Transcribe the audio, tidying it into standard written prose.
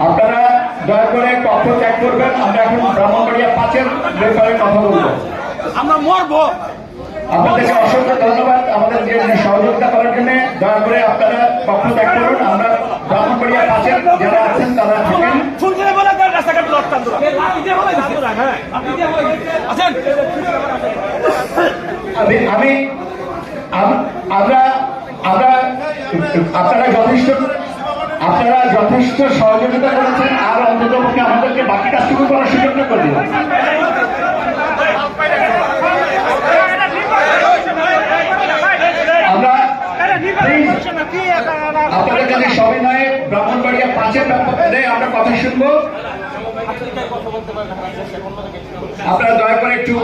আপনারা দয়া করে কক্ষ ত্যাগ করবেন। আমরা এখন ব্রাহ্মণবাড়িয়া 5-এর ব্যাপারে কথা বলবো। আমরা মরবো। আপনাদেরকে অসংখ্য ধন্যবাদ আমাদের সহযোগিতা করার জন্য। দয়া করে আপনারা কক্ষ ত্যাগ করুন। আমরা ব্রাহ্মণবাড়িয়া 5-এর যারা আছেন তারা থাকেন। আমি আপনারা যথেষ্ট সহযোগিতা করেছেন। আর অন্তত পক্ষে আমাদেরকে বাকি কাজটুকু করার সুযোগটা করে দিন। আমরা আপনাদের কাছে সবিনয়ে ব্রাহ্মণবাড়িয়া 5-এর ব্যাপারে আমরা কথা শুনবো। আপনারা দয়া করে একটু